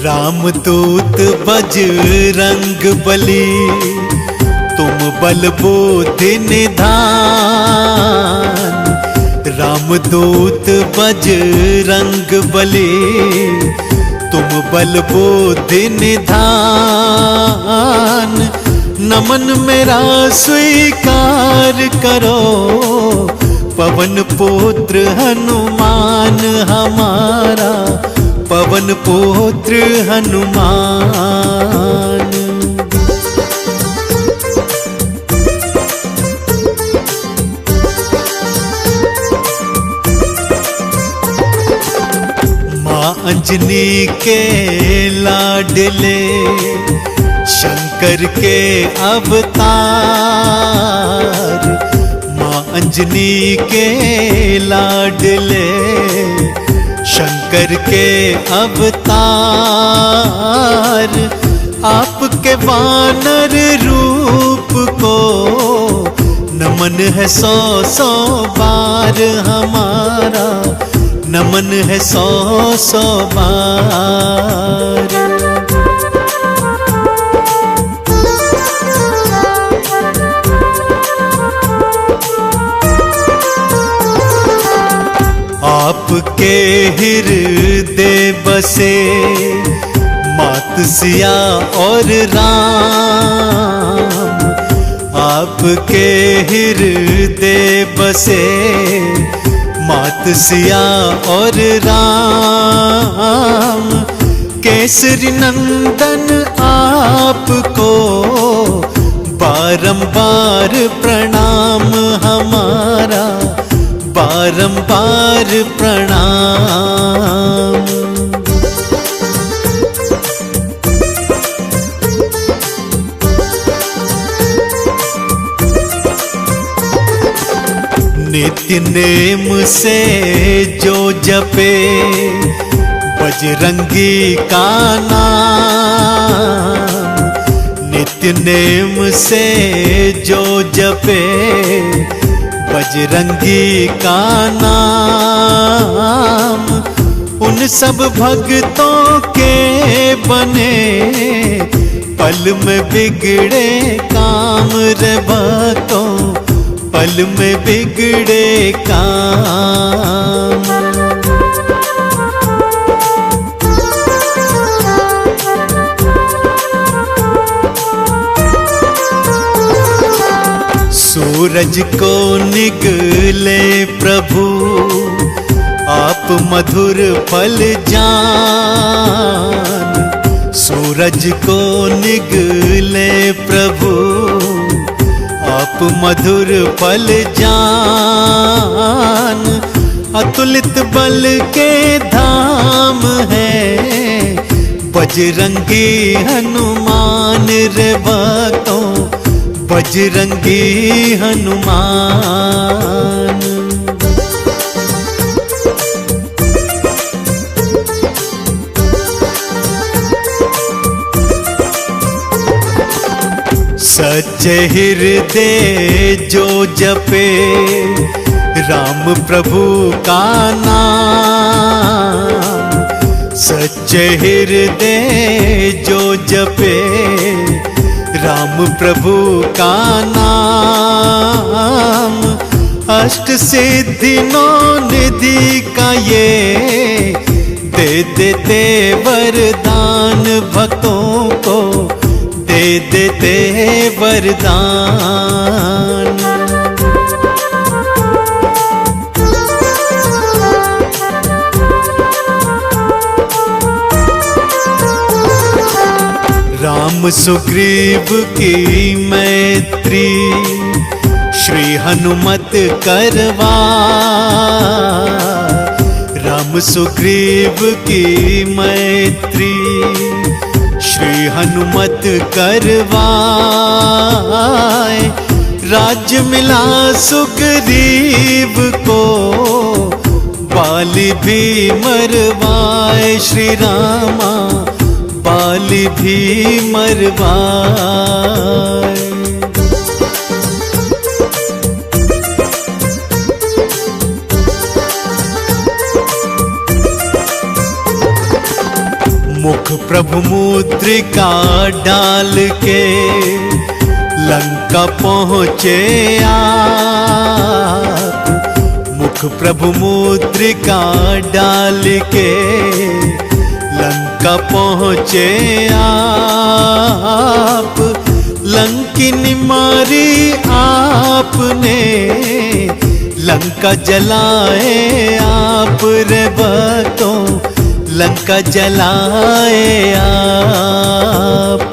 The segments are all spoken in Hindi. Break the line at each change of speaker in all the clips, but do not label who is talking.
रामदूत बजरंग बली, तुम बल बुद्धि निधान। रामदूत बजरंग बली, तुम बल बुद्धि निधान। नमन मेरा स्वीकार करो, पवन पुत्र हनुमान हमारा, पवन पुत्र हनुमान। माँ अंजनी के लाडले, शंकर के अवतार। माँ अंजनी के लाडले, शंकर के अवतार। आपके वानर रूप को नमन है सौ सौ बार हमारा, नमन है सौ सौ बार। आपके हृदय बसे मात सिया और राम। आपके हृदय बसे मात सिया और राम। केसरी नंदन आपको बारंबार प्रणाम हमारा, बारंबार प्रणाम। नित्य नेम से जो जपे बजरंगी का नाम। नित्य नेम से जो जपे बजरंगी का नाम। उन सब भक्तों के बने पल में बिगड़े काम रे भक्तों, पल में बिगड़े काम। सूरज को निगले प्रभु, आप मधुर फल जान। सूरज को निगले प्रभु, आप मधुर फल जान। अतुलित बल के धाम है बजरंगी हनुमान रे भक्तों, बजरंगी हनुमान। सच्चे हृदय जो जपे राम प्रभु का नाम। सच्चे हृदय जो जपे राम प्रभु का नाम। अष्ट सिद्धि नौ निधि का ये दे देते वरदान भक्तों को, दे देते वरदान। राम सुग्रीव की मैत्री श्री हनुमत करवा। राम सुग्रीव की मैत्री श्री हनुमत करवाए। राज्य मिला सुग्रीव को, बाली भी मरवाए श्री रामा, बाली भी मरवाए। मुख प्रभु मुद्रिका डाल के लंका पहुँचे आप। मुख प्रभु मुद्रिका डाल के लंका पहुँचे आप। लंकिनी मारी आपने, लंका जलाए आप रे भक्तों, लंका जलाए आप।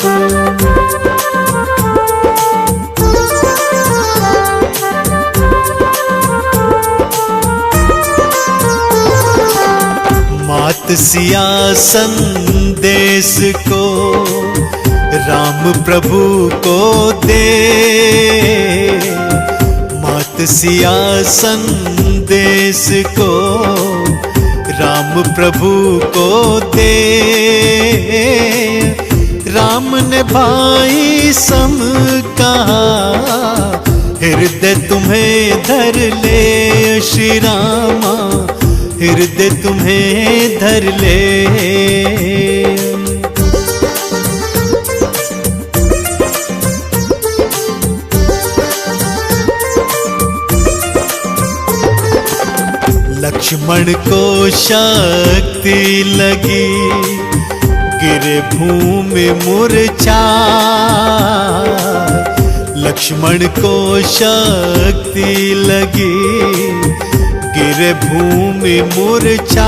मात सिया संदेश को राम प्रभु को दे, मात सिया संदेश को राम प्रभु को दे। राम ने भाई सम कहा, हृदय तुम्हें धर ले श्री रामा, हृदय तुम्हें धर ले। लक्ष्मण को शक्ति लगी, गिरे भूमि मूर्छाए। लक्ष्मण को शक्ति लगी, गिरे भूमि मूर्छाए।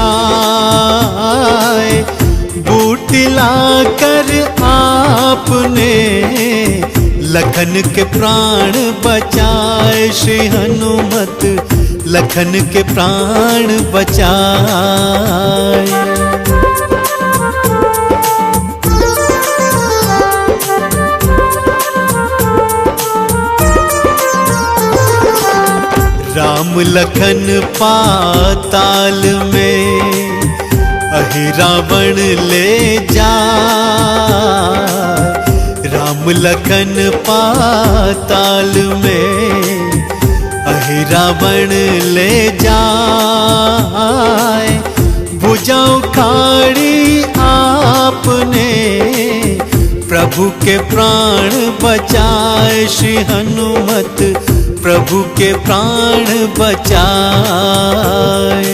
बूटी लाकर आपने लखन के प्राण बचाए श्री हनुमत, लखन के प्राण बचाए। राम लखन पाताल में अहि रावण ले जाए। राम लखन पाताल में अहि रावण ले जाए। भुजा उखाड़ी आपने प्रभु के प्राण बचाए श्री हनुमत, प्रभु के प्राण बचाए।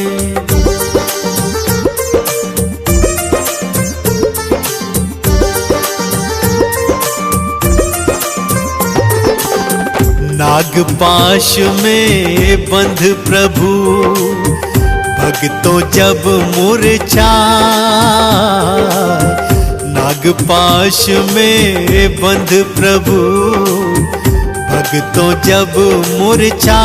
नागपाश में बंध प्रभु भक्तों जब मूर्छाए। नागपाश में बंध प्रभु भक्तों जब मूर्छाए।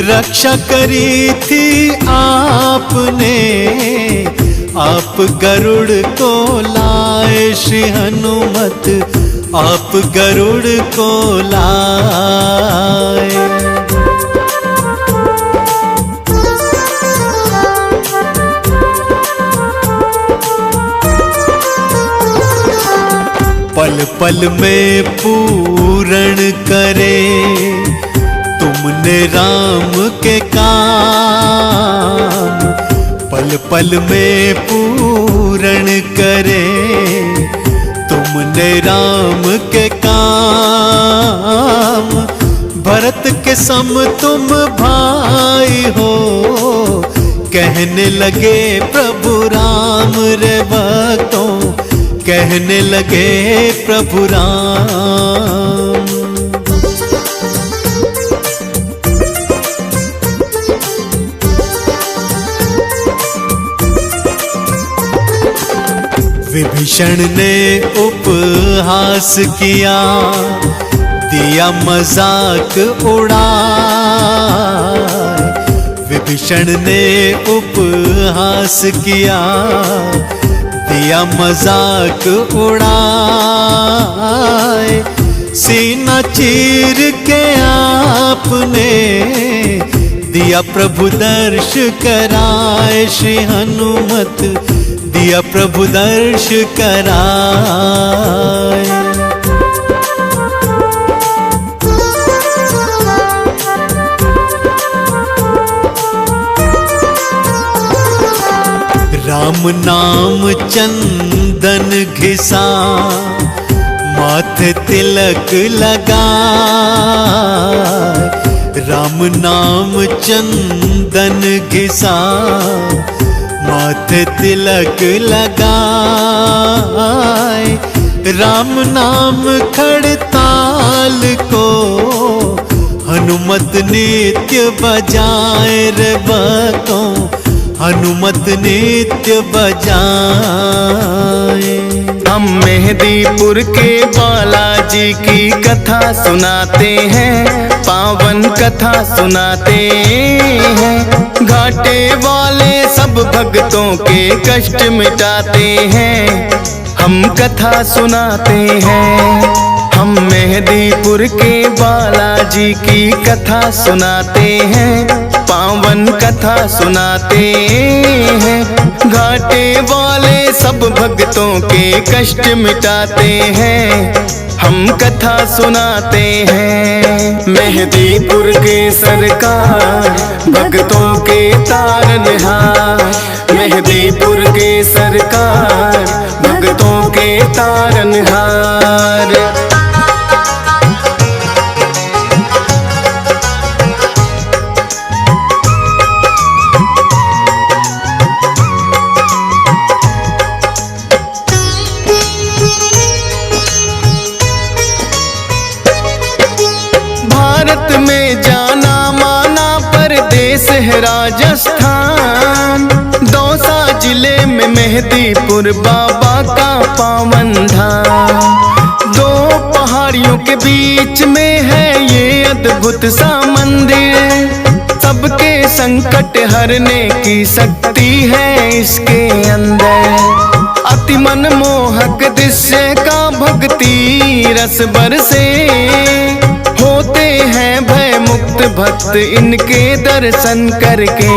रक्षा करी थी आपने, आप गरुड़ को लाए श्री हनुमत, आप गरुड़ को लाए। पल पल में पूर्ण करे तुमने राम के काम। पल पल में पूर्ण करे तुमने राम के काम। भरत के सम तुम भाई हो, कहने लगे प्रभु राम रे भक्तों, कहने लगे प्रभु राम। विभीषण ने उपहास किया, दिया मजाक उड़ाए। विभीषण ने उपहास किया, दिया मजाक उड़ाए। सीना चीर के आपने दिया प्रभु दर्श कराए श्री हनुमत, दिया प्रभु दर्श कराए। राम नाम चंदन घिसा, माथे तिलक लगा। राम नाम चंदन घिसा, माथे तिलक लगाए। राम नाम खड़ताल को हनुमत नित्य बजाए रे बतों, हनुमत नित्य बजाए।
हम मेहदीपुर के बालाजी की कथा सुनाते हैं, पावन कथा सुनाते हैं। घाटे वाले सब भक्तों के कष्ट मिटाते हैं, हम कथा सुनाते हैं। हम मेहदीपुर के बालाजी की कथा सुनाते हैं, पावन कथा सुनाते हैं। घाटे वाले सब भक्तों के कष्ट मिटाते हैं, हम कथा सुनाते हैं। मेहदीपुर के सरकार भक्तों के तारनहार, मेहदीपुर के सरकार भक्तों के तारनहार। भारत में जाना माना परदेश है राजस्थान, दौसा जिले में मेहदीपुर बाबा का पावन धाम। दो पहाड़ियों के बीच में है ये अद्भुत सा मंदिर, सबके संकट हरने की शक्ति है इसके अंदर। अति मनमोहक दृश्य का भक्ति रस बरसे, होते हैं भय मुक्त भक्त इनके दर्शन करके।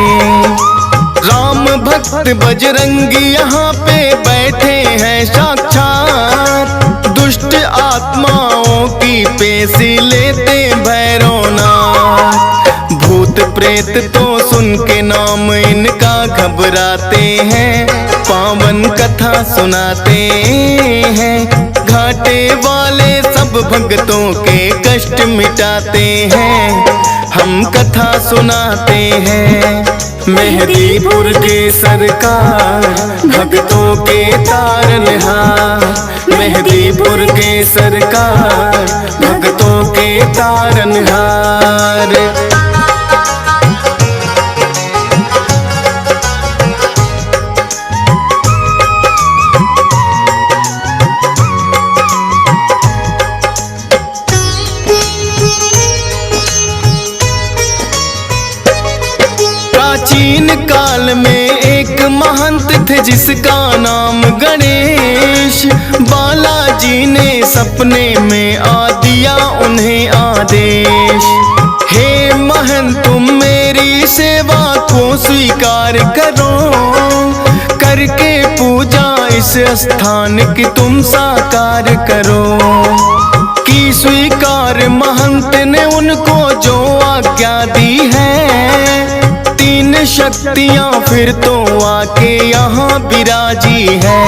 राम भक्त बजरंगी यहाँ पे बैठे हैं साक्षात, दुष्ट आत्माओं की पेशी लेते भैरवनाथ। भूत प्रेत तो सुन के नाम इनका घबराते हैं, पावन कथा सुनाते हैं। घाटे वाले सब भक्तों के कष्ट मिटाते हैं, हम कथा सुनाते हैं। मेहदीपुर के सरकार भक्तों के तारनहार, मेहदीपुर के सरकार भक्तों के तारनहार। प्राचीन काल में एक महंत थे जिसका नाम गणेश। बालाजी ने सपने में आ दिया उन्हें आदेश, हे महंत तुम मेरी सेवा को स्वीकार करो, करके पूजा इस स्थान की तुम साकार करो। की स्वीकार महंत ने उनको जो आज्ञा दी है, तीन शक्तियां फिर तो आके यहाँ विराजी है।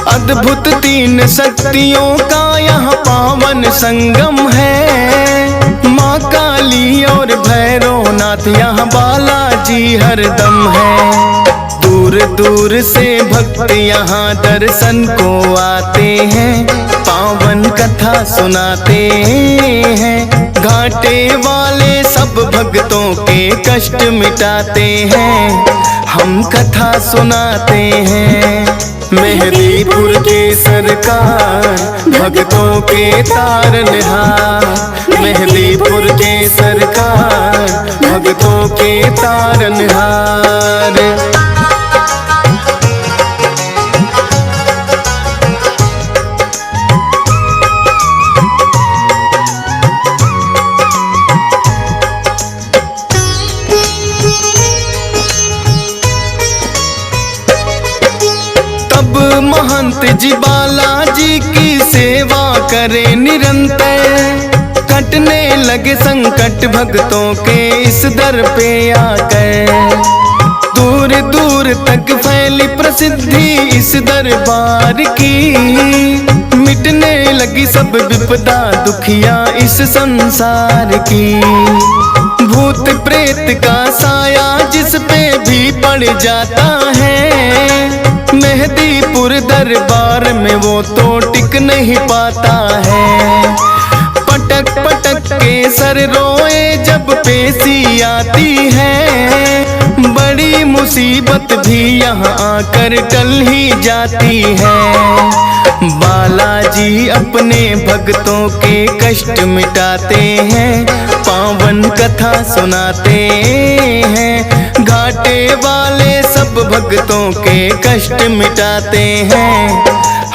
अद्भुत तीन शक्तियों का यहाँ पावन संगम है, माँ काली और भैरवनाथ यहाँ बालाजी हरदम है। दूर दूर से भक्त यहाँ दर्शन को आते हैं, पावन कथा सुनाते हैं। घाटे वाले सब भक्तों के कष्ट मिटाते हैं, हम कथा सुनाते हैं। मेहदीपुर के सरकार भक्तों के तारनहार, मेहदीपुर के सरकार भक्तों के तारनहार। महंत जी बालाजी की सेवा करे निरंतर, कटने लगे संकट भक्तों के इस दर पे आकर। दूर दूर दूर तक फैली प्रसिद्धि इस दरबार की। मिटने लगी सब विपदा दुखिया इस संसार की। भूत प्रेत का साया जिस पे भी पड़ जाता है, मेहदीपुर दरबार में वो तो टिक नहीं पाता है। पटक पटक के सर रोए जब पेशी आती है, बड़ी मुसीबत भी यहाँ आकर टल ही जाती है। बालाजी अपने भक्तों के कष्ट मिटाते हैं, पावन कथा सुनाते हैं। घाटे वाले सब भक्तों के कष्ट मिटाते हैं,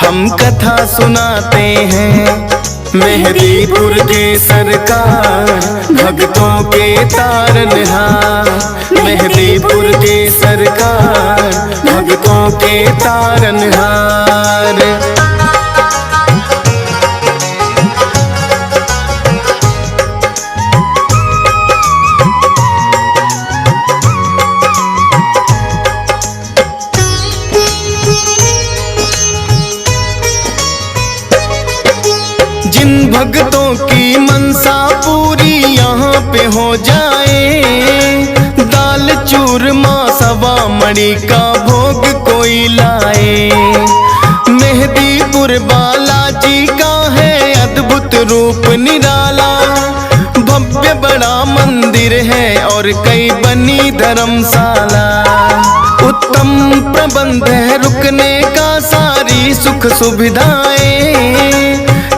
हम कथा सुनाते हैं। मेहदीपुर के सरकार भक्तों के तारनहार, मेहदीपुर के सरकार भक्तों के तारनहार। जिन भक्तों की मनसा पूरी यहाँ पे हो जाए, दाल चूरमा सवा मणि का भोग कोई लाए। मेहदीपुर बालाजी का है अद्भुत रूप निराला, भव्य बड़ा मंदिर है और कई बनी धर्मशाला। उत्तम प्रबंध है रुकने का, सारी सुख सुविधाएं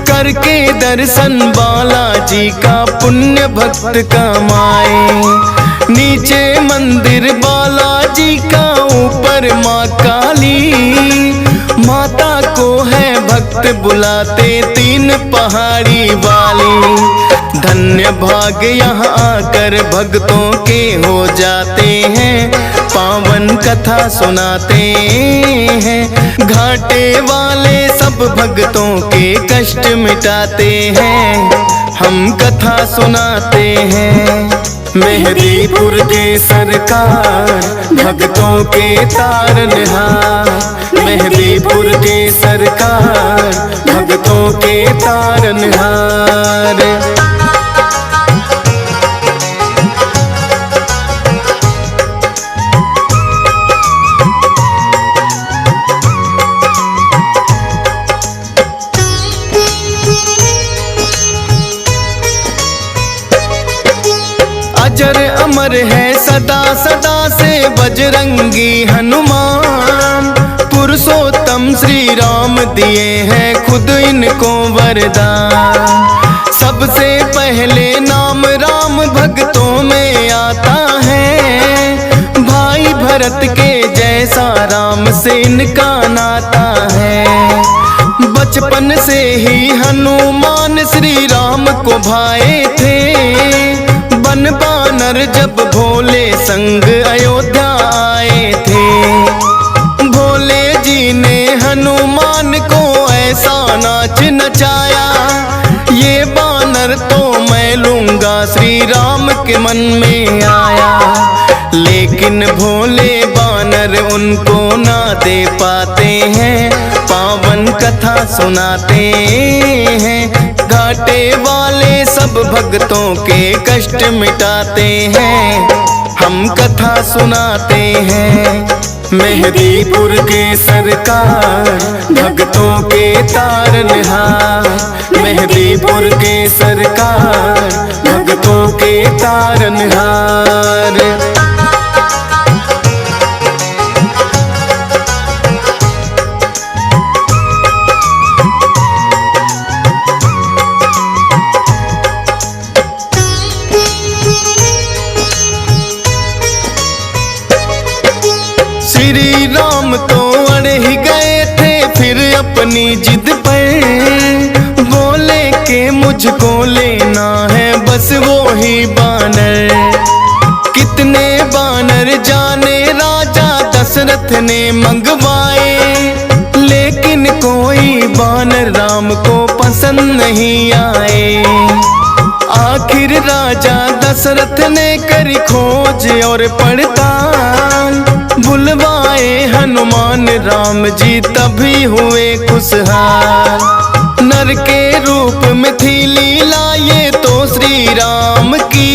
करके दर्शन बालाजी का पुण्य भक्त कमाए। नीचे मंदिर बालाजी का, ऊपर माँ काली, माता को है भक्त बुलाते तीन पहाड़ी वाली। धन्य भाग यहाँ आकर भक्तों के हो जाते हैं, पावन कथा सुनाते हैं। घाटे वाले सब भक्तों के कष्ट मिटाते हैं, हम कथा सुनाते हैं। मेहदीपुर के सरकार भक्तों के तारनहार, मेहदीपुर के सरकार भक्तों के तारनहार। अजर अमर है सदा सदा से बजरंगी हनुमान, पुरुषोत्तम श्री राम दिए हैं खुद इनको वरदान। सबसे पहले नाम राम भक्तों में आता है, भाई भरत के जैसा राम से इनका नाता है। बचपन से ही हनुमान श्री राम को भाए थे, बन बानर जब भोले संग अयोध्या आए थे। भोले जी ने हनुमान को ऐसा नाच नचाया, ये बानर तो मैं लूंगा श्री राम के मन में आया। लेकिन भोले बानर उनको ना दे पाते हैं, पावन कथा सुनाते हैं। घाटे वाले सब भक्तों के कष्ट मिटाते हैं, हम कथा सुनाते हैं। मेहदीपुर के सरकार भक्तों के तारनहार, मेहदीपुर के सरकार भक्तों के तारनहार। श्री राम तो अड़ ही गए थे फिर अपनी जिद पर, बोले के मुझको लेना है बस वो ही बानर। कितने बानर जाने राजा दशरथ ने मंगवाए, लेकिन कोई बानर राम को पसंद नहीं आए। आखिर राजा दशरथ ने करी खोज और पड़ताल, राम जी तभी हुए खुशहाल। नर के रूप में थी लीला ये तो श्री राम की,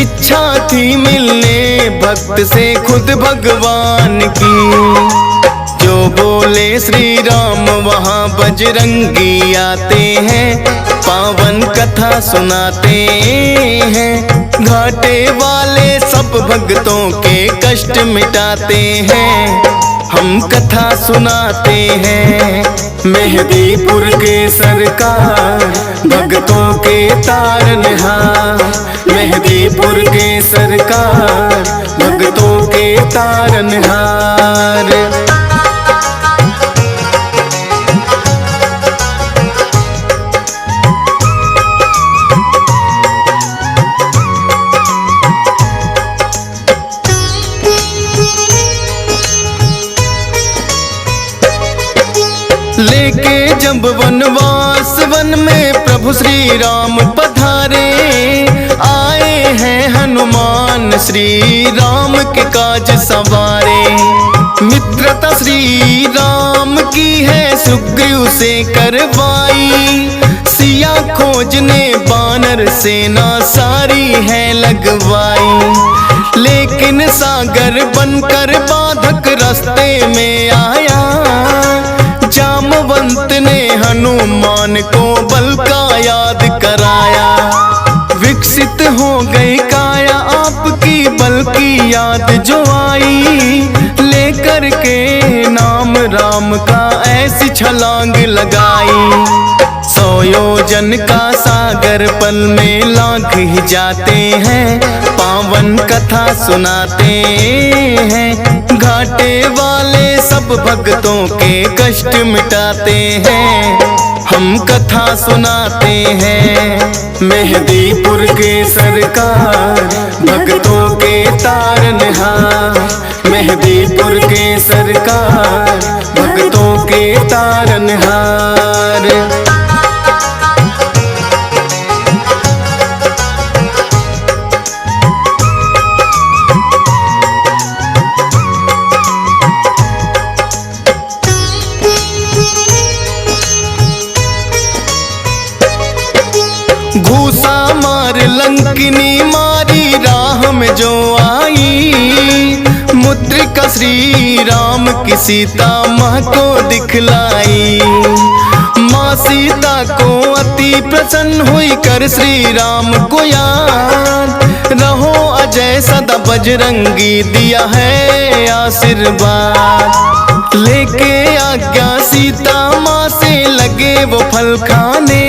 इच्छा थी मिलने भक्त से खुद भगवान की। जो बोले श्री राम वहाँ बजरंगी आते हैं, पावन कथा सुनाते हैं। घाटे वाले सब भक्तों के कष्ट मिटाते हैं, हम कथा सुनाते हैं। मेहदीपुर के सरकार भक्तों के तारनहार, मेहदीपुर के सरकार भक्तों के तारनहार। लेके जब वनवास वन में प्रभु श्री राम पधारे, आए हैं हनुमान श्री राम के काज सवारे। मित्रता श्री राम की है सुग्रीव से करवाई, सिया खोजने बानर सेना सारी है लगवाई। लेकिन सागर बनकर बाधक रास्ते में आया, जामवंत ने हनुमान को बल का याद कराया। विकसित हो गई काया आपकी बल की याद जो आई, लेकर के नाम राम का ऐसी छलांग लगाई। 100 योजन का सागर पल में लांघ ही जाते हैं, पावन कथा सुनाते हैं। घाटे वाले सब भक्तों के कष्ट मिटाते हैं, हम कथा सुनाते हैं। मेहदीपुर के सरकार भक्तों के तारनहार, मेहदीपुर के सरकार भक्तों के तारनहार। घूसा मार लंकिनी मारी राह में जो आई, मुद्रिका श्री राम की सीता माँ को दिखलाई। माँ सीता को अति प्रसन्न हुई कर श्री राम को याद, रहो अजय सदा बजरंगी दिया है आशीर्वाद। लेके आज्ञा सीता माँ से लगे वो फल खाने,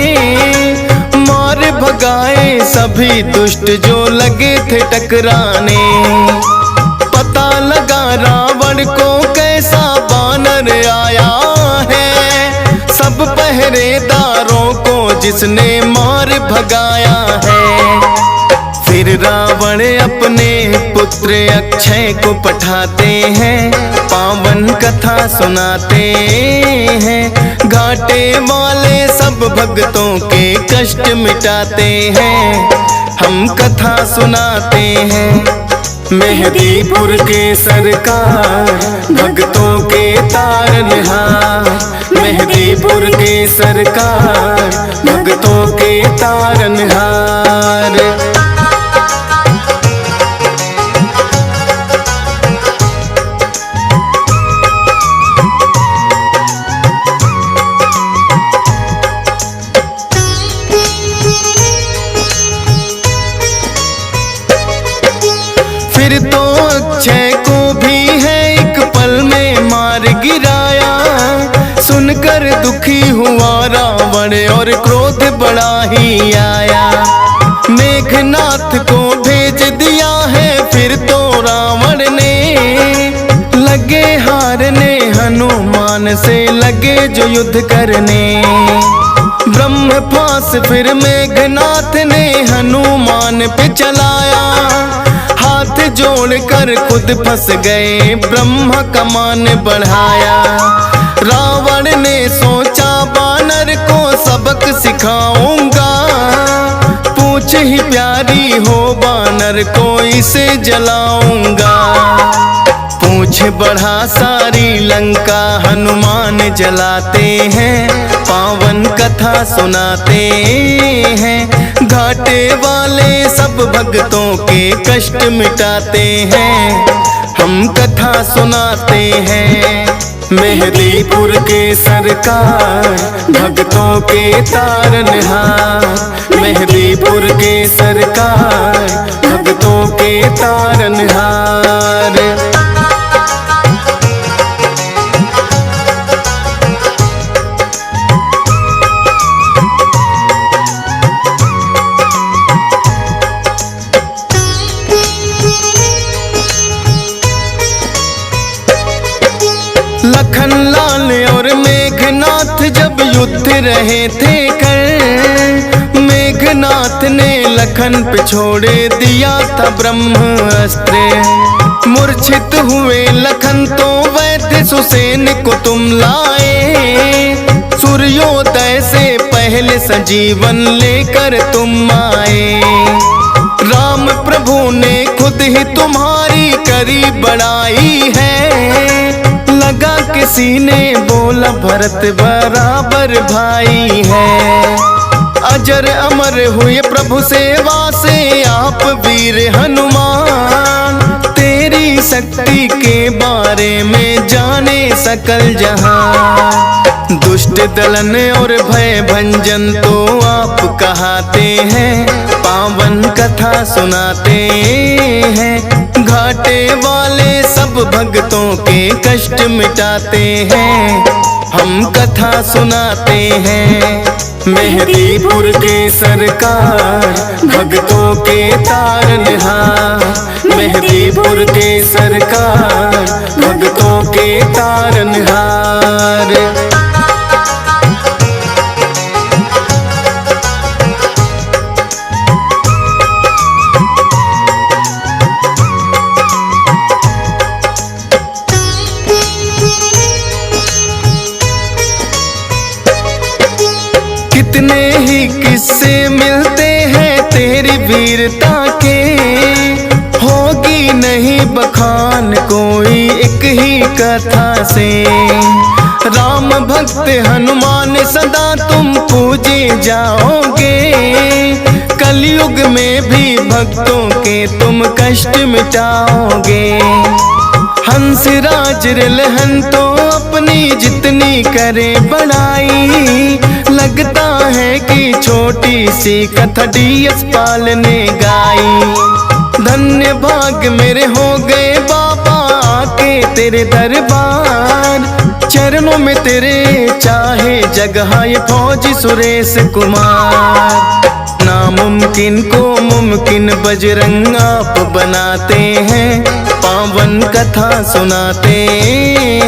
मार भगाए सभी दुष्ट जो लगे थे टकराने। पता लगा रावण को कैसा बानर आया है, सब पहरेदारों को जिसने मार भगाया है। फिर रावण अपने पुत्र अक्षय को पठाते हैं, पावन कथा सुनाते हैं। घाटे वाले सब भक्तों के कष्ट मिटाते हैं, हम कथा सुनाते हैं। मेहदीपुर के सरकार भक्तों के तारनहार, मेहदीपुर के सरकार भक्तों के तारनहार। फिर तो अक्षय को भी है एक पल में मार गिराया, सुनकर दुखी हुआ रावण और क्रोध बड़ा ही आया। मेघनाथ को भेज दिया है फिर तो रावण ने, लगे हारने हनुमान से लगे जो युद्ध करने। ब्रह्मपास फिर मेघनाथ ने हनुमान पे चलाया, हाथ जोड़कर खुद फंस गए ब्रह्मा कमान बढ़ाया। रावण ने सोचा बानर को सबक सिखाऊंगा, पूछ ही प्यारी हो बानर को इसे जलाऊंगा। मूछ बढ़ा सारी लंका हनुमान जलाते हैं, पावन कथा सुनाते हैं। घाटे वाले सब भक्तों के कष्ट मिटाते हैं, हम कथा सुनाते हैं। मेहदीपुर के सरकार भक्तों के तारनहार, मेहदीपुर के सरकार भक्तों के तारनहार। लखन लाल और मेघनाथ जब युद्ध रहे थे कर, मेघनाथ ने लखन पे छोड़े दिया था ब्रह्मास्त्र। मूर्छित हुए लखन तो वैद्य सुसेन को तुम लाए, सूर्योदय से पहले संजीवन लेकर तुम आए। राम प्रभु ने खुद ही तुम्हारी करी बड़ाई है, लगा किसी ने बोला भरत बराबर भाई है। अजर अमर हुए प्रभु सेवा से आप वीर हनुमान, तेरी शक्ति के बारे में जाने सकल जहां। दुष्ट दलन और भय भंजन तो आप कहाते हैं, पावन कथा सुनाते हैं। घाटे वाले सब भक्तों के कष्ट मिटाते हैं, हम कथा सुनाते हैं। मेहदीपुर के सरकार भक्तों के तारनहार, मेहदीपुर के सरकार भक्तों के तारनहार। कितने ही किस्से मिलते हैं तेरी वीरता के, होगी नहीं बखान कोई एक ही कथा से। राम भक्त हनुमान सदा तुम पूजे जाओगे, कलयुग में भी भक्तों के तुम कष्ट मिटाओगे। हंसराज रिलहन तो अपनी जितनी करे बड़ाई, लगता है कि छोटी सी कथा डीएस पाल ने गाई। धन्य भाग मेरे हो गए बाबा आके तेरे दरबार, चरणों में तेरे चाहे जगह ये फौजी सुरेश कुमार। नामुमकिन को मुमकिन बजरंग आप बनाते हैं, पावन कथा सुनाते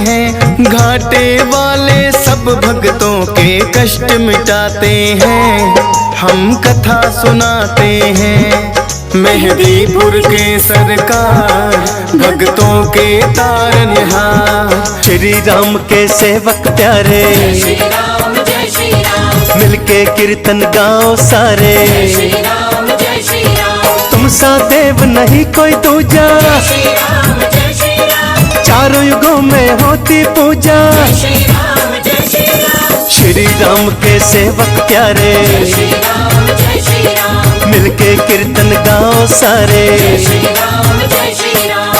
हैं। घाटे वाले सब भक्तों के कष्ट मिटाते हैं, हम कथा सुनाते हैं। मेहदीपुर के सरकार भक्तों के तारनहार,
श्री राम के सेवक प्यारे,
श्री राम जय श्री राम,
मिलके कीर्तन गाओ सारे।
जय श्री राम जय श्री राम,
तुम सा देव नहीं कोई दूजा,
जय श्री राम जय श्री राम,
चारों युगों में होती पूजा।
जय श्री राम जय श्री राम,
श्री राम के सेवक प्यारे,
जय श्री राम जय श्री राम,
मिलके कीर्तन गाओ सारे।
जय श्री राम जय श्री राम,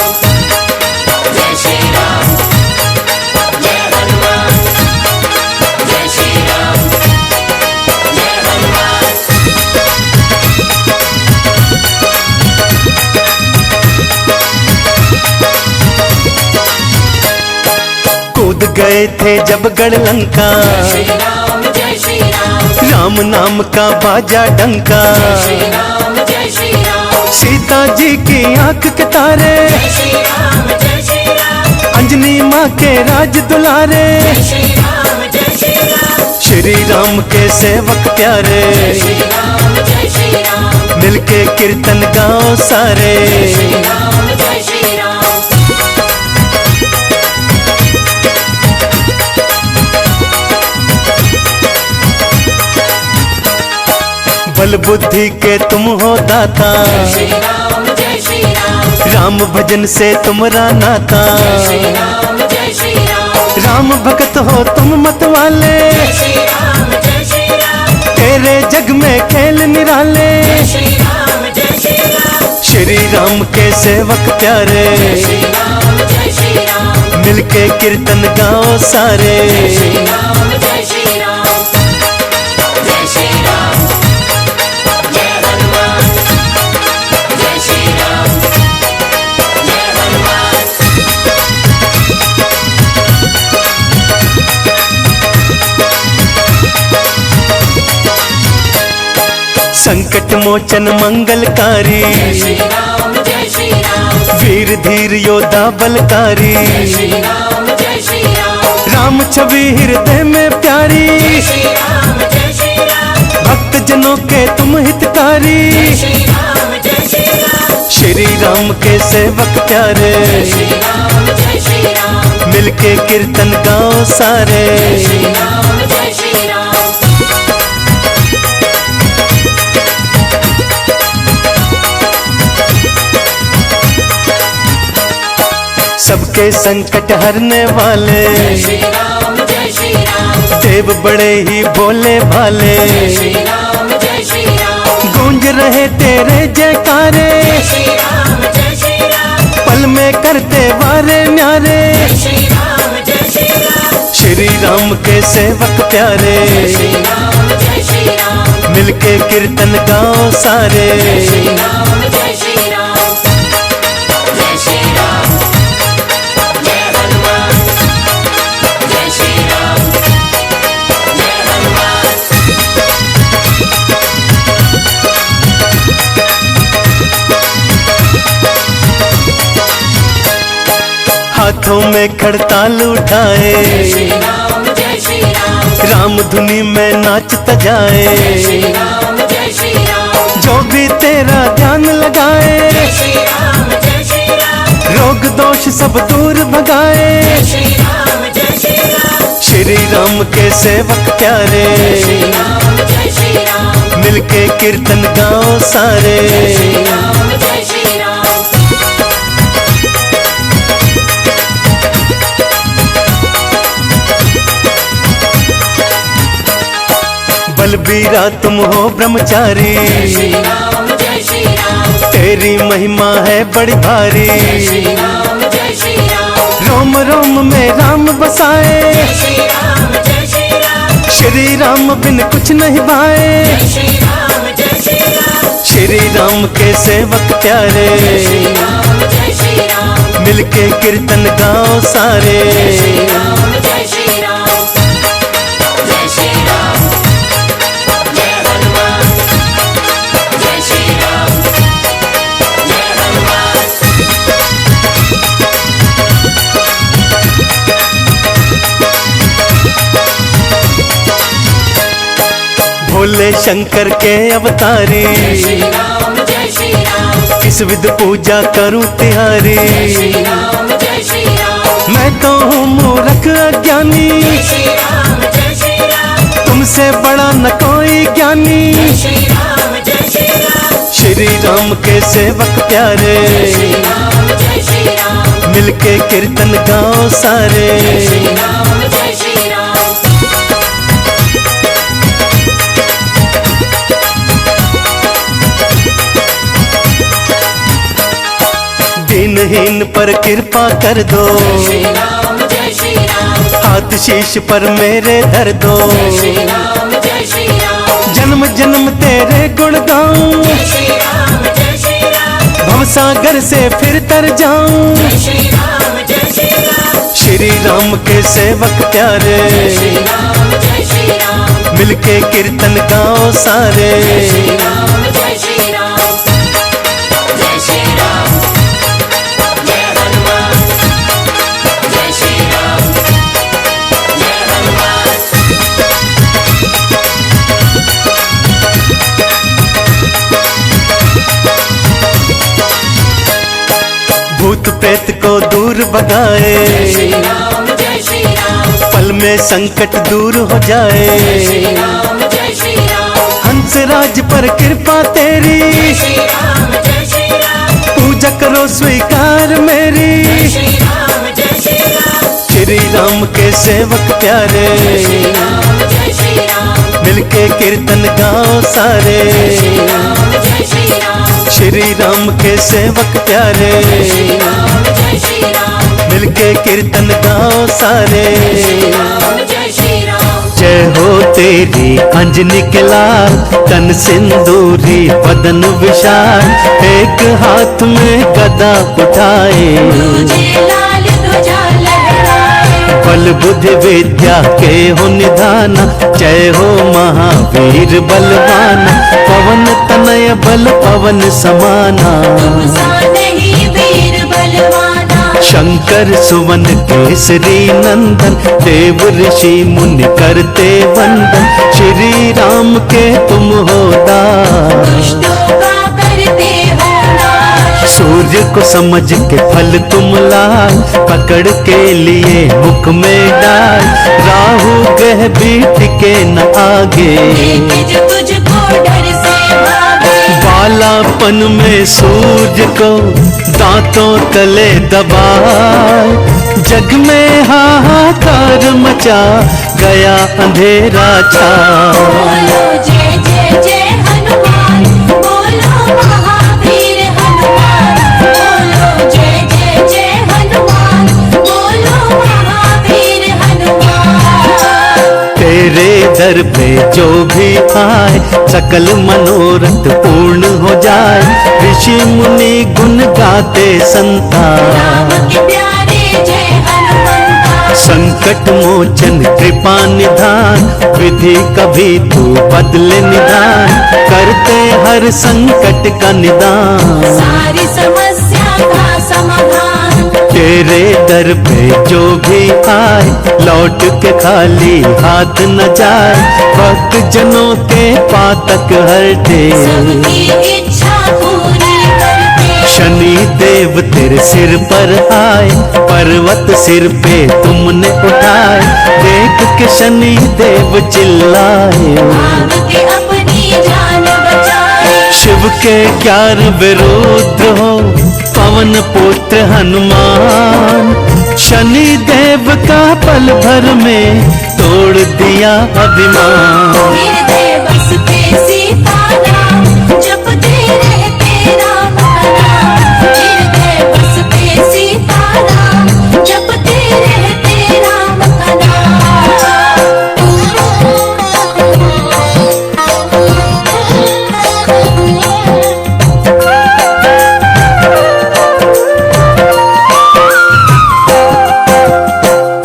जय श्री राम, जय हनुमान, जय श्री राम, जय हनुमान।
कूद गए थे जब गढ़ लंका,
जय श्री राम जय श्री राम,
राम नाम का बाजा डंका।
जय श्री राम जय श्री राम,
सीता जी की आंख के तारे,
जय श्री राम जय श्री राम,
अंजनी माँ के राज दुलारे।
जय श्री राम जय श्री राम,
श्री राम के सेवक प्यारे,
जय श्री राम जय श्री राम,
मिलके कीर्तन गाओ सारे।
जय श्री राम जय श्री राम।
बल बुद्धि के तुम हो दाता,
जय श्री राम जय श्री राम,
राम भजन से तुम्हारा नाता,
श्री राम जय श्री राम,
राम भक्त हो तुम मत वाले,
जय श्री राम जय श्री राम,
तेरे जग में खेल निराले।
जय श्री राम जय श्री राम,
श्री राम के सेवक प्यारे,
श्री राम जय श्री राम,
मिलके कीर्तन गाओ सारे।
जय श्री राम जय श्री राम, जय श्री राम, जय हनुमान, जय श्री राम, जय हनुमान।
संकट मोचन मंगलकारी,
श्री राम जय श्री राम,
वीर धीर योद्धा बलकारी।
श्री राम जय श्री राम,
राम छवि हृदय में प्यारी,
श्री राम जय श्री राम,
भक्त जनों के तुम हितकारी।
श्री राम जय श्री राम,
श्री राम के सेवक प्यारे,
श्री राम जय श्री राम,
मिलके कीर्तन गाओ सारे।
श्री राम जय श्री राम,
सबके संकट हरने वाले,
श्री राम जय श्री राम,
देव बड़े ही भोले भाले।
श्री राम जय श्री राम,
गूंज रहे तेरे जयकारे,
श्री राम जय श्री राम,
पल में करते वारे न्यारे।
श्री राम जय श्री राम,
श्री राम के सेवक प्यारे,
श्री राम जय श्री राम,
मिलके कीर्तन गाओ सारे।
श्री राम जय श्री राम, जय श्री राम, जय हनुमान, जय श्री राम, जय हनुमान।
हाथों में खड़ताल उठाए,
श्री राम जय श्री राम,
राम धुनी में नाचता जाए।
श्री राम जय श्री राम,
जो भी तेरा ध्यान लगाए,
श्री राम जय श्री राम,
रोग दोष सब दूर भगाए।
श्री राम जय श्री राम,
श्री राम के सेवक प्यारे,
श्री राम जय श्री राम,
मिलके कीर्तन गाओ सारे।
श्री राम जय श्री राम,
बलबीरा तुम हो ब्रह्मचारी,
श्री राम जय श्री राम,
तेरी महिमा है बड़ी भारी।
श्री राम जय श्री राम,
रोम रोम में राम बसाए,
श्री राम जय श्री राम,
श्री राम बिन कुछ नहीं भाए।
श्री राम जय श्री राम,
श्री राम के सेवक प्यारे,
श्री राम जय श्री राम,
मिलके कीर्तन गाओ सारे।
श्री राम जय श्री राम, जय श्री राम, जय हनुमान, जय श्री राम, जय हनुमान।
भोले शंकर के अवतारी,
श्री राम जय श्री राम,
किस विध पूजा करूं तिहारी।
श्री राम जय श्री राम,
मैं तो हूँ मूर्ख अज्ञानी,
श्री राम जय श्री राम,
तुमसे बड़ा न कोई ज्ञानी।
श्री राम जय श्री राम,
श्री राम के सेवक प्यारे,
श्री राम जय श्री राम,
मिलके कीर्तन गाओ सारे।
श्री राम जय श्री राम,
दीनहीन पर कृपा कर दो,
श्री राम जय श्री राम,
हाथ शीश पर मेरे धर दो।
श्री राम जय श्री राम,
जन्म जन्म तेरे गुण गाऊं,
श्री राम जय श्री राम,
भवसागर से फिर तर जाऊं।
श्री राम जय श्री राम,
श्री राम के सेवक प्यारे,
श्री राम जय श्री राम,
मिलके कीर्तन गाओ सारे।
श्री राम जय श्री राम, जय श्री राम, जय हनुमान, जय श्री राम, जय हनुमान।
भूत प्रेत को दूर भगाए,
श्री राम जय श्री राम,
पल में संकट दूर हो जाए।
श्री राम जय श्री राम,
हंस राज पर कृपा तेरी,
श्री राम जय श्री राम,
पूजा करो स्वीकार राम के सेवक प्यारे,
जय श्री राम जय श्री राम,
मिलके कीर्तन गाओ सारे।
श्री राम जय श्री राम,
श्री राम के सेवक प्यारे,
श्री राम जय श्री राम,
मिलके कीर्तन गाओ सारे।
श्री राम जय श्री राम।
जय हो तेरी अंजनी के लाल, तन सिंदूरी बदन विशाल, एक हाथ में गदा उठाए,
तुझे लाल ध्वजा लहराए,
बल बुद्धि विद्या के हो निधाना। जय हो महावीर बलवाना, पवन तनय बल पवन समाना।
तुमसा नहीं वीर बलवाना,
शंकर सुवन केसरी नंदन, देव ऋषि मुनि करते वंदन। श्री राम के तुम हो दास,
दुष्टों का करते हो नाश,
सूर्य को समझ के फल तुम लाल, पकड़ के लिए मुख में डाल। राहु ग्रह भी टिके न आगे,
देखे जो तुझको डर से भागे,
बालापन में सूरज को दांतों तले दबाए। जग में हाहाकार मचा गया, अंधेरा छा।
बोलो जय जय जय हनुमान, बोलो महावीर हनुमान, बोलो जय जय जय हनुमान, बोलो महावीर हनुमान।
तेरे दर पे जो भी आए, सकल मनोरथ पूर्ण हो जाए। ऋषि मुनि गुण गाते संता,
राम के प्यारे जय हनुमंता,
संकट मोचन कृपा निधान। विधि कभी तू बदले निदान, करते हर संकट का निदान।
सारी समस्या का समाधान,
तेरे दर पे जो भी आए, लौट के खाली हाथ न जाए। भक्त जनों के पातक हरते,
सबकी इच्छा पूरी करते,
शनि देव तेरे सिर पर आए। पर्वत सिर पे तुमने उठाए, देख के शनि देव चिल्लाए।
भाग के अपनी जान बचाए,
शिव के 11 विरुद्ध हो, पवन पुत्र हनुमान। शनि देव का पल भर में तोड़ दिया अभिमान।
हृदय बस पे सीताराम, जपते रहते राम का नाम। हृदय बस पे सीताराम, जपते रहते राम का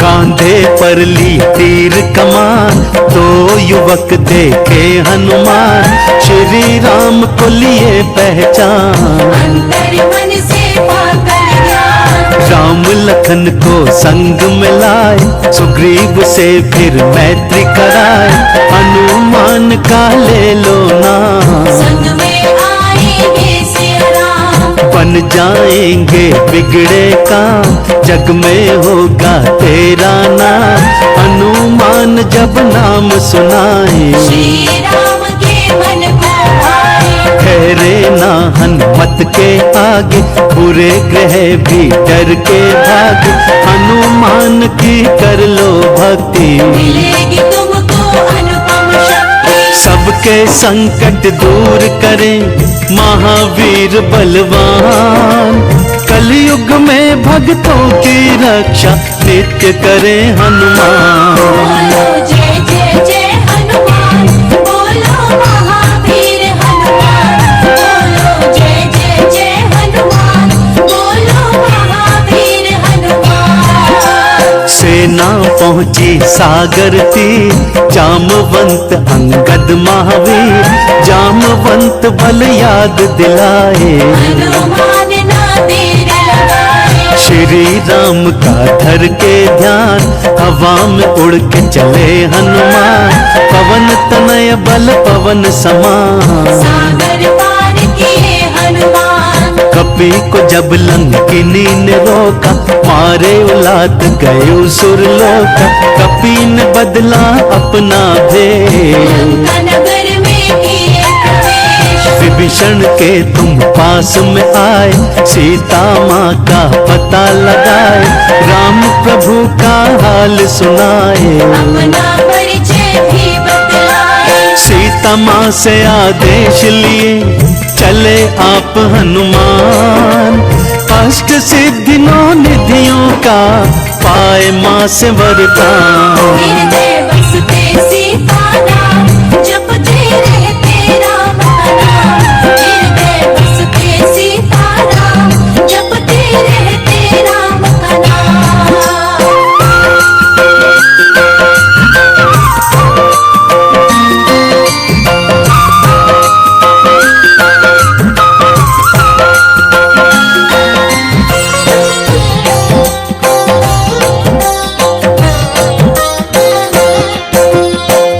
कांधे पर ली तीर कमान, दो युवक देखे हनुमान। श्री राम को लिए पहचान,
अंतर मन से पाकर ज्ञान,
राम लखन को संग मिलाए। सुग्रीव से फिर मैत्री कराए, हनुमान का ले लो नाम।
संग में आएंगे सिया राम,
बन जाएंगे बिगड़े काम, जग में होगा तेरा नाम। हनुमान जब नाम सुनाए,
श्री राम के मन को भाए,
ठहरे ना हनुमत के आगे। बुरे ग्रह भी डर के भागे, हनुमान की कर लो भक्ति।
मिलेगी तुमको अनुपम शक्ति,
सबके संकट दूर करें महावीर बलवान। कलयुग में भक्तों की रक्षा नित्य करें हनुमान।
बोलो जय जय जय हनुमान, बोलो महावीर हनुमान, बोलो जय जय जय हनुमान, बोलो महावीर हनुमान।
सेना पहुंची सागर तीर, जामवंत अंगद महावीर। जामवंत बल याद दिलाए,
हनुमान ना देर लगाए,
श्री राम का धर के ध्यान। हवा में उड़ के चले हनुमान, पवन तनय बल पवन समान।
सागर पार किए हनुमान,
कपि को जब लंकिनी ने रोका, मारे उलाद गए सुरलोका। कपि ने बदला अपना भेष,
लंका नगर में किए प्रवेश,
विभीषण के तुम पास में आए, सीता माँ का पता लगाए, राम प्रभु का हाल सुनाए,
अपना परिचय भी बतलाए।
सीता माँ से आदेश लिए चले आप हनुमान, अष्ट सिद्धि नौ निधियों का पाए माँ से वरदान।
हृदय बसते सीता नाम, जपते रहते राम का नाम। हृदय बसते सीता नाम, जपते रहते राम का नाम।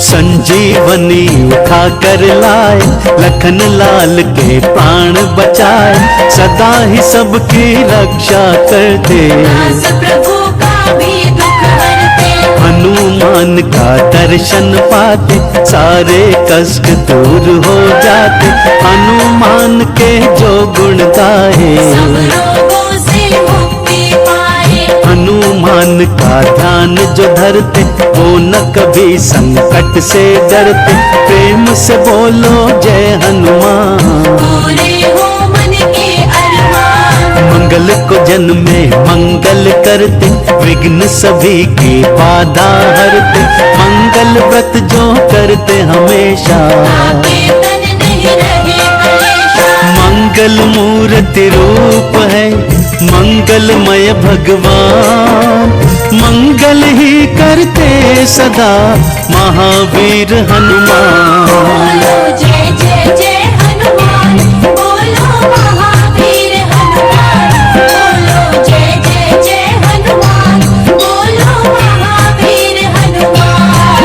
संजीवनी उठा कर लाए, लखन लाल के प्राण बचाए, सदा ही सबकी रक्षा करते,
दास प्रभु का भी दुख हरते।
हनुमान का दर्शन पाते, सारे कष्ट दूर हो जाते, हनुमान के जो गुण गाए,
सब रोगों से मुक्ति पाए।
हनुमान का ध्यान जो धरते, वो न कभी संकट से डरते, प्रेम से बोलो जय हनुमान।
पूरे हो मन के अरमान,
मंगल को जन में मंगल करते, विघ्न सभी की बाधा हरते, मंगल व्रत जो करते हमेशा,
ताके तन नहीं रहे कलेशा।
मंगल मूर्ति रूप है मंगलमय भगवान, मंगल ही करते सदा महावीर हनुमान।
बोलो जय जय जय हनुमान, बोलो महावीर हनुमान। बोलो जय जय जय हनुमान, बोलो महावीर हनुमान।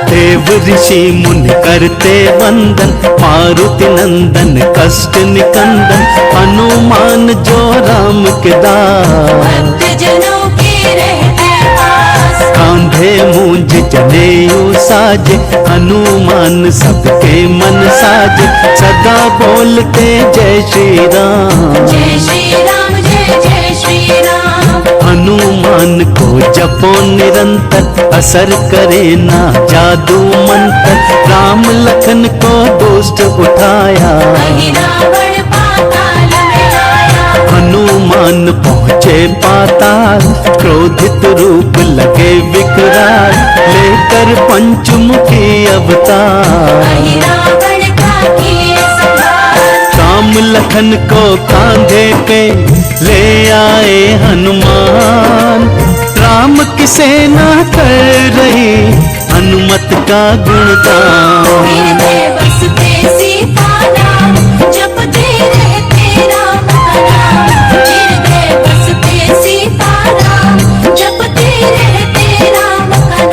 देव ऋषि मुनि करते वंदन, मारुति नंदन कष्ट निकंदन, हनुमान जो राम के दास,
भक्त जनों के रहते पास।
कांधे मूंज जनेऊ साजे, हनुमान सबके मन साजे, सदा बोलते जय श्री राम।
जय श्री राम, जय जय श्री राम।
हनुमान को जपो निरंतर, असर करे ना जादू मंत्र, राम लखन को दुष्ट उठाया,
वही रावण पाताल में आया।
हनुमान पहुँचे पाताल, क्रोधित रूप लगे विकराल, लेकर पंचमुखी अवतार,
वही रावण का किए संहार।
राम लखन को कांधे पे ले आए हनुमान, राम की सेना कर रही हनुमत का गुणगान।
हृदय बसते सीता नाम, जपते रहते राम का नाम। हृदय बसते सीता नाम, जपते रहते राम का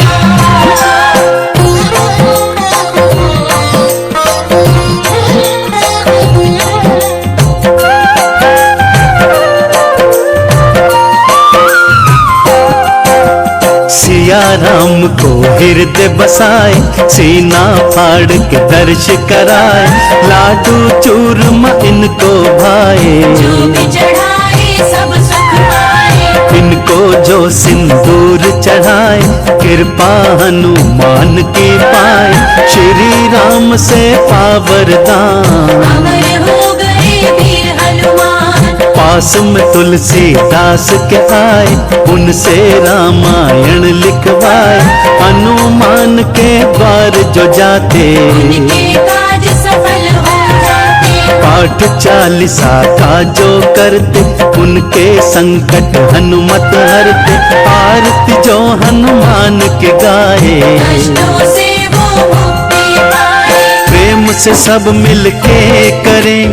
सिया राम को हृदय बसाए, सीना फाड़ के दर्श कराए, लाडू चूरमा इनको भाए,
जो भी चढ़ाए सब सुख पाए।
इनको जो सिंदूर चढ़ाए, कृपा हनुमान की पाए, श्री राम से पावरदान।
अमर हो गए वीर हनुमान,
पास में तुलसीदास के आए, उनसे रामायण लिखवाए, हनुमान के द्वार जो जाते,
उनके काज सफल हो जाते।
पाठ चालीसा का जो करते, उनके संकट हनुमत हरते, आरती जो हनुमान के गाए,
कष्टों से वो मुक्ति पाए।
प्रेम से सब मिलके करें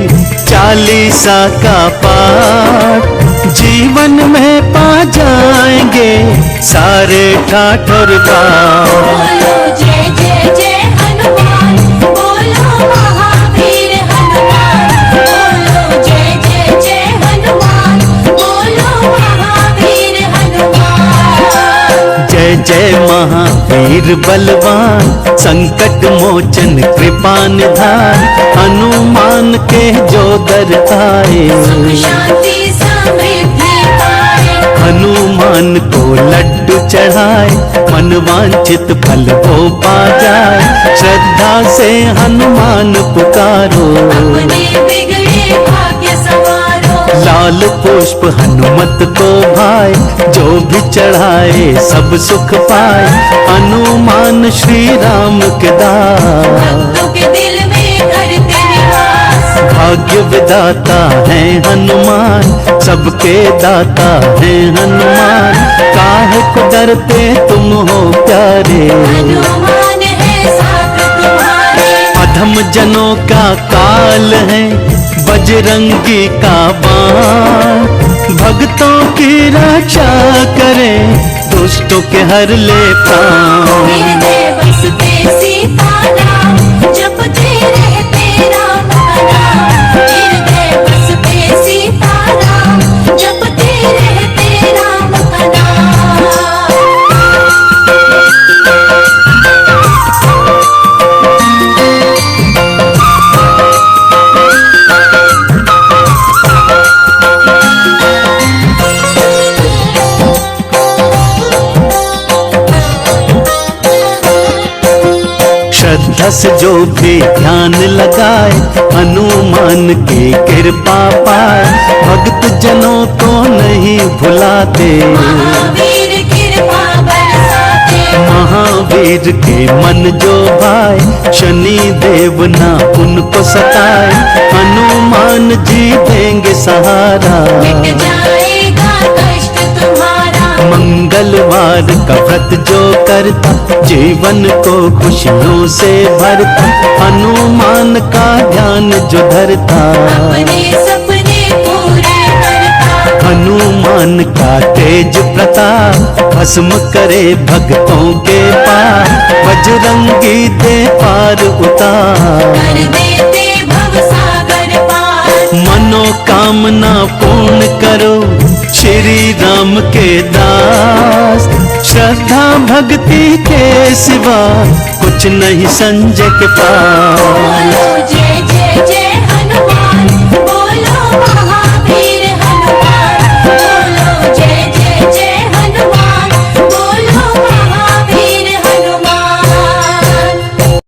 चालीसा का पाठ, जीवन में पा जाएंगे सारे ठाठ और बाट।
बोलो जय जय जय हनुमान, बोलो महावीर हनुमान। बोलो जय जय जय हनुमान, बोलो महावीर हनुमान।
जय जय महावीर महावीर बलवान संकट मोचन कृपा निधान हनुमान के जो दर आए
सुख शांति समृद्धि पाए
हनुमान को लड्डू चढ़ाए मन वांछित फल वो पा जाए श्रद्धा से हनुमान पुकारो
अपने बिगड़े भाग्य संवारो
लाल पुष्प हनुमत को भाए जो भी चढ़ाए सब सुख पाए हनुमान श्री राम के दास
भक्तों के दिल में करते निवास
भाग्य विदाता है हनुमान सबके दाता है हनुमान काहे को डरते तुम हो प्यारे
हनुमान है साथ तुम्हारे
अधम जनों का काल है बजरंगी का बाण भक्तों की रक्षा करे दुष्टों के हर ले प्राण
हृदय बसते सीताराम जपते रहते राम का नाम हृदय बसते सीताराम जपते रहते राम का नाम
श्रद्धा से जो भी ध्यान लगाए हनुमान की कृपा पाए भक्त जनों को नहीं भुलाते
महावीर कृपा बरसाते
महावीर के मन जो भाए शनि देव ना उनको सताए हनुमान जी देंगे सहारा
मिट जाएगा कष्ट तुम्हारा
मंगलवार का व्रत जो करता जीवन को खुशियों से भरता हनुमान का ध्यान जो धरता
अपने सपने पूरे करता
हनुमान का तेज प्रताप भस्म करे भक्तों के पार बजरंगी दे पार उतार
कर देते भव सागर पार
मनोकामना पूर्ण करो श्री राम के दास श्रद्धा भक्ति के सिवा कुछ नहीं संजय के पास
बोलो जय